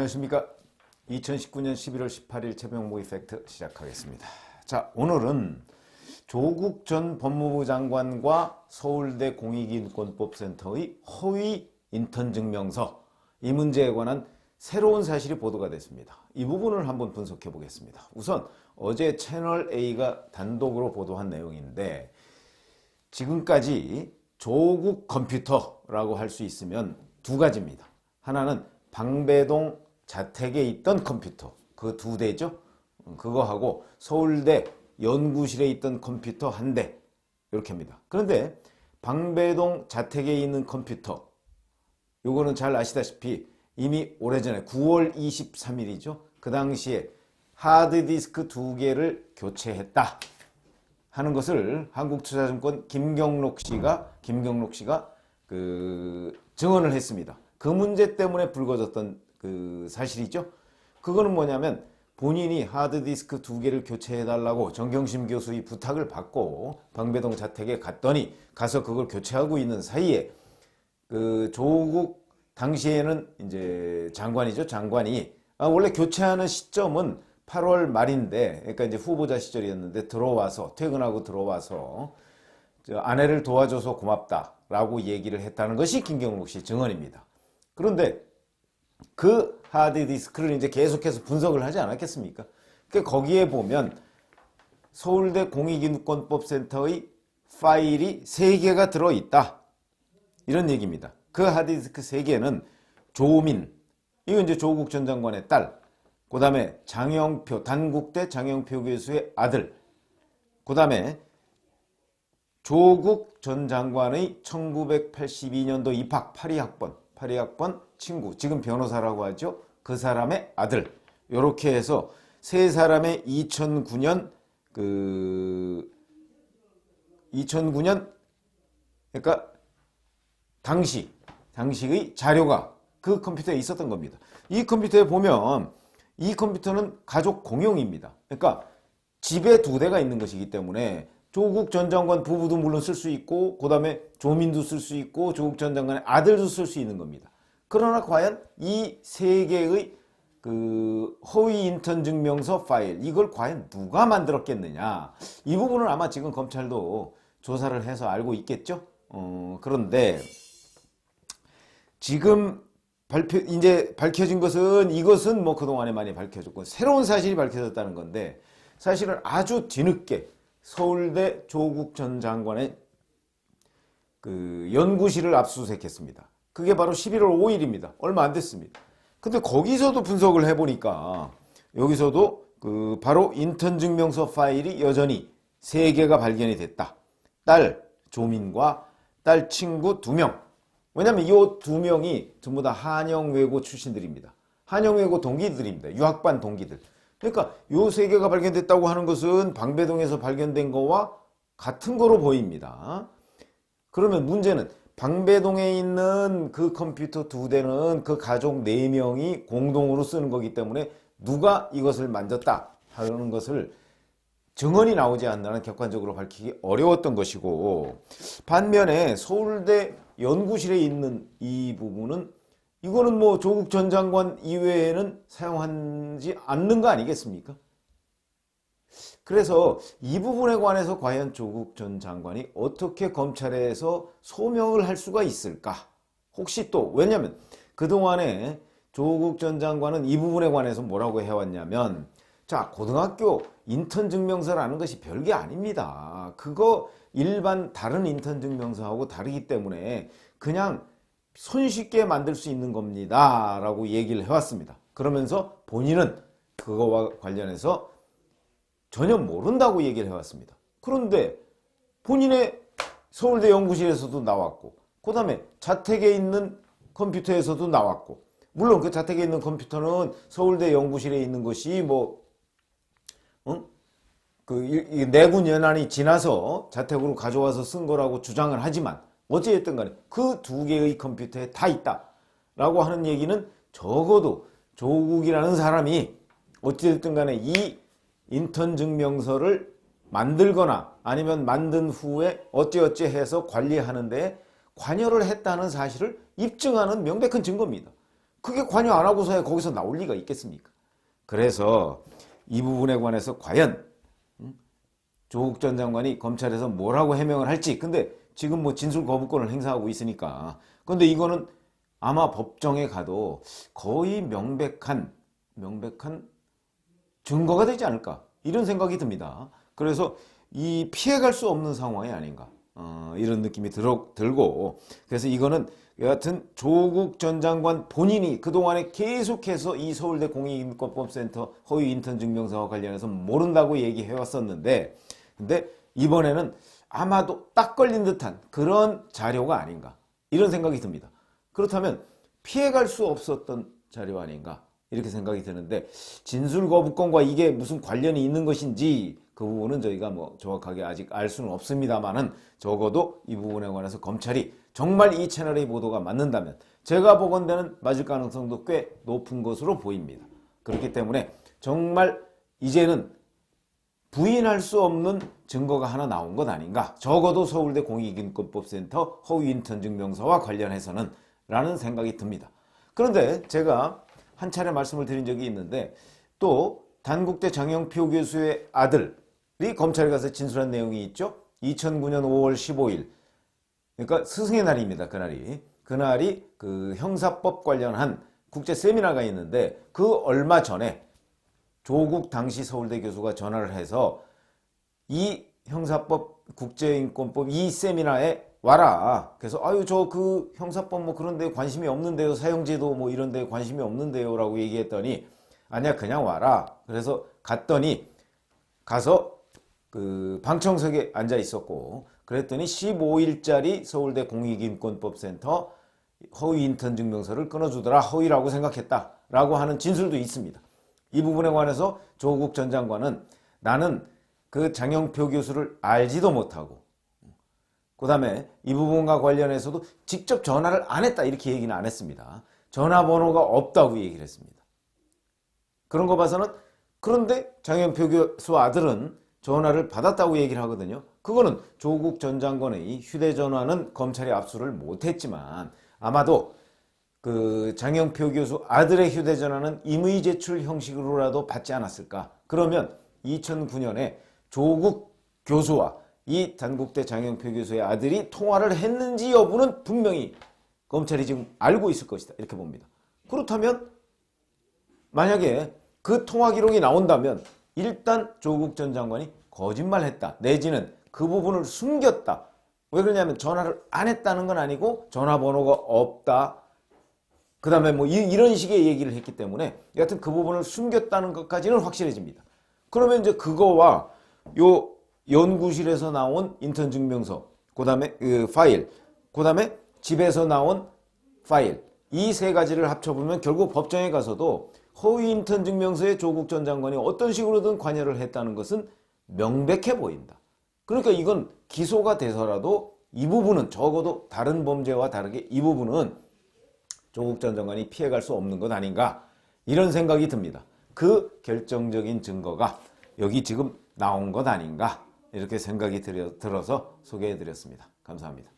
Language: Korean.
안녕하십니까. 2019년 11월 18일 최병목의 팩트 시작하겠습니다. 자, 오늘은 조국 전 법무부 장관과 서울대 공익인권법센터의 허위 인턴 증명서, 이 문제에 관한 새로운 사실이 보도가 됐습니다. 이 부분을 한번 분석해 보겠습니다. 우선 어제 채널A가 단독으로 보도한 내용인데, 지금까지 조국 컴퓨터라고 할 수 있으면 두 가지입니다. 하나는 방배동 자택에 있던 컴퓨터, 그 두 대죠. 그거하고 서울대 연구실에 있던 컴퓨터 한 대, 이렇게 합니다. 그런데 방배동 자택에 있는 컴퓨터, 요거는 잘 아시다시피 이미 오래전에 9월 23일이죠. 그 당시에 하드디스크 두 개를 교체했다 하는 것을 한국투자증권 김경록 씨가 증언을 했습니다. 그 문제 때문에 불거졌던 그 사실이죠. 그거는 뭐냐면, 본인이 하드디스크 두 개를 교체해달라고 정경심 교수의 부탁을 받고 방배동 자택에 갔더니, 가서 그걸 교체하고 있는 사이에 그 조국 당시에는 이제 장관이 원래 교체하는 시점은 8월 말인데, 그러니까 이제 후보자 시절이었는데, 퇴근하고 들어와서 아내를 도와줘서 고맙다라고 얘기를 했다는 것이 김경록 씨 증언입니다. 그런데 그 하드디스크를 이제 계속해서 분석을 하지 않았겠습니까? 그러니까 거기에 보면 서울대 공익인권법센터의 파일이 3개가 들어있다, 이런 얘기입니다. 그 하드디스크 3개는 조민, 이거 이제 조국 전 장관의 딸, 그 다음에 단국대 장영표 교수의 아들, 그 다음에 조국 전 장관의 1982년도 입학 82학번 친구, 지금 변호사라고 하죠. 그 사람의 아들, 요렇게 해서 세 사람의 2009년 그러니까 당시의 자료가 그 컴퓨터에 있었던 겁니다. 이 컴퓨터에 보면, 이 컴퓨터는 가족 공용입니다. 그러니까 집에 두 대가 있는 것이기 때문에 조국 전 장관 부부도 물론 쓸 수 있고, 그 다음에 조민도 쓸 수 있고, 조국 전 장관의 아들도 쓸 수 있는 겁니다. 그러나 과연 이 3개의 그 허위 인턴 증명서 파일, 이걸 과연 누가 만들었겠느냐, 이 부분은 아마 지금 검찰도 조사를 해서 알고 있겠죠. 그런데 지금 이제 밝혀진 것은, 이것은 뭐 그동안에 많이 밝혀졌고 새로운 사실이 밝혀졌다는 건데, 사실은 아주 뒤늦게 서울대 조국 전 장관의 그 연구실을 압수수색했습니다. 그게 바로 11월 5일입니다. 얼마 안 됐습니다. 근데 거기서도 분석을 해보니까, 여기서도 그 바로 인턴 증명서 파일이 여전히 3개가 발견이 됐다. 딸 조민과 딸 친구 2명. 왜냐면 이 2명이 전부 다 한영외고 출신들입니다. 한영외고 동기들입니다. 유학반 동기들. 그러니까 이 3개가 발견됐다고 하는 것은 방배동에서 발견된 거와 같은 거로 보입니다. 그러면 문제는, 방배동에 있는 그 컴퓨터 2대는 그 가족 4명이 공동으로 쓰는 거기 때문에 누가 이것을 만졌다 하는 것을 증언이 나오지 않는 객관적으로 밝히기 어려웠던 것이고, 반면에 서울대 연구실에 있는 이 부분은, 이거는 뭐 조국 전 장관 이외에는 사용하지 않는 거 아니겠습니까? 그래서 이 부분에 관해서 과연 조국 전 장관이 어떻게 검찰에서 소명을 할 수가 있을까? 혹시 또, 왜냐면 그동안에 조국 전 장관은 이 부분에 관해서 뭐라고 해왔냐면, 자, 고등학교 인턴 증명서라는 것이 별게 아닙니다. 그거 일반 다른 인턴 증명서하고 다르기 때문에 그냥 손쉽게 만들 수 있는 겁니다 라고 얘기를 해왔습니다. 그러면서 본인은 그거와 관련해서 전혀 모른다고 얘기를 해왔습니다. 그런데 본인의 서울대 연구실에서도 나왔고, 그 다음에 자택에 있는 컴퓨터에서도 나왔고, 물론 그 자택에 있는 컴퓨터는 서울대 연구실에 있는 것이 내군 연한이 지나서 자택으로 가져와서 쓴 거라고 주장을 하지만, 어찌됐든 간에 그 2개의 컴퓨터에 다 있다 라고 하는 얘기는, 적어도 조국이라는 사람이 어찌됐든 간에 이 인턴 증명서를 만들거나 아니면 만든 후에 어찌어찌 해서 관리하는 데 관여를 했다는 사실을 입증하는 명백한 증거입니다. 그게 관여 안 하고서야 거기서 나올 리가 있겠습니까? 그래서 이 부분에 관해서 과연 조국 전 장관이 검찰에서 뭐라고 해명을 할지. 근데 지금 뭐 진술 거부권을 행사하고 있으니까. 근데 이거는 아마 법정에 가도 거의 명백한 증거가 되지 않을까, 이런 생각이 듭니다. 그래서 이 피해갈 수 없는 상황이 아닌가, 이런 느낌이 들고, 그래서 이거는 여하튼 조국 전 장관 본인이 그동안에 계속해서 이 서울대 공익인권법센터 허위 인턴 증명서와 관련해서 모른다고 얘기해 왔었는데, 근데 이번에는 아마도 딱 걸린 듯한 그런 자료가 아닌가, 이런 생각이 듭니다. 그렇다면 피해갈 수 없었던 자료 아닌가, 이렇게 생각이 드는데, 진술 거부권과 이게 무슨 관련이 있는 것인지 그 부분은 저희가 뭐 정확하게 아직 알 수는 없습니다만은, 적어도 이 부분에 관해서 검찰이 정말 이 채널의 보도가 맞는다면 제가 보건대는 맞을 가능성도 꽤 높은 것으로 보입니다. 그렇기 때문에 정말 이제는 부인할 수 없는 증거가 하나 나온 것 아닌가, 적어도 서울대 공익인권법센터 허위 인턴 증명서와 관련해서는, 라는 생각이 듭니다. 그런데 제가 한 차례 말씀을 드린 적이 있는데, 또 단국대 장영표 교수의 아들이 검찰에 가서 진술한 내용이 있죠. 2009년 5월 15일, 그러니까 스승의 날입니다. 그날이 그 형사법 관련한 국제 세미나가 있는데, 그 얼마 전에 조국 당시 서울대 교수가 전화를 해서 이 형사법 국제인권법 이 세미나에 와라. 그래서 아유 저 그 형사법 뭐 그런 데 관심이 없는데요, 사형제도 뭐 이런 데 관심이 없는데요 라고 얘기했더니, 아니야 그냥 와라. 그래서 갔더니, 가서 그 방청석에 앉아 있었고, 그랬더니 15일짜리 서울대 공익인권법센터 허위 인턴 증명서를 끊어주더라. 허위라고 생각했다 라고 하는 진술도 있습니다. 이 부분에 관해서 조국 전 장관은 나는 그 장영표 교수를 알지도 못하고, 그 다음에 이 부분과 관련해서도 직접 전화를 안 했다, 이렇게 얘기는 안 했습니다. 전화번호가 없다고 얘기를 했습니다. 그런 거 봐서는, 그런데 장영표 교수 아들은 전화를 받았다고 얘기를 하거든요. 그거는 조국 전 장관의 휴대전화는 검찰이 압수를 못했지만 아마도 그 장영표 교수 아들의 휴대전화는 임의 제출 형식으로라도 받지 않았을까. 그러면 2009년에 조국 교수와 이 단국대 장영표 교수의 아들이 통화를 했는지 여부는 분명히 검찰이 지금 알고 있을 것이다, 이렇게 봅니다. 그렇다면 만약에 그 통화 기록이 나온다면 일단 조국 전 장관이 거짓말했다, 내지는 그 부분을 숨겼다. 왜 그러냐면 전화를 안 했다는 건 아니고 전화번호가 없다, 그 다음에 뭐 이런 식의 얘기를 했기 때문에 여하튼 그 부분을 숨겼다는 것까지는 확실해집니다. 그러면 이제 그거와 요 연구실에서 나온 인턴 증명서, 그 다음에 그 파일, 그 다음에 집에서 나온 파일, 이 세 가지를 합쳐보면 결국 법정에 가서도 허위 인턴 증명서에 조국 전 장관이 어떤 식으로든 관여를 했다는 것은 명백해 보인다. 그러니까 이건 기소가 돼서라도 이 부분은, 적어도 다른 범죄와 다르게 이 부분은 조국 전 장관이 피해갈 수 없는 것 아닌가, 이런 생각이 듭니다. 그 결정적인 증거가 여기 지금 나온 것 아닌가, 이렇게 생각이 들어서 소개해드렸습니다. 감사합니다.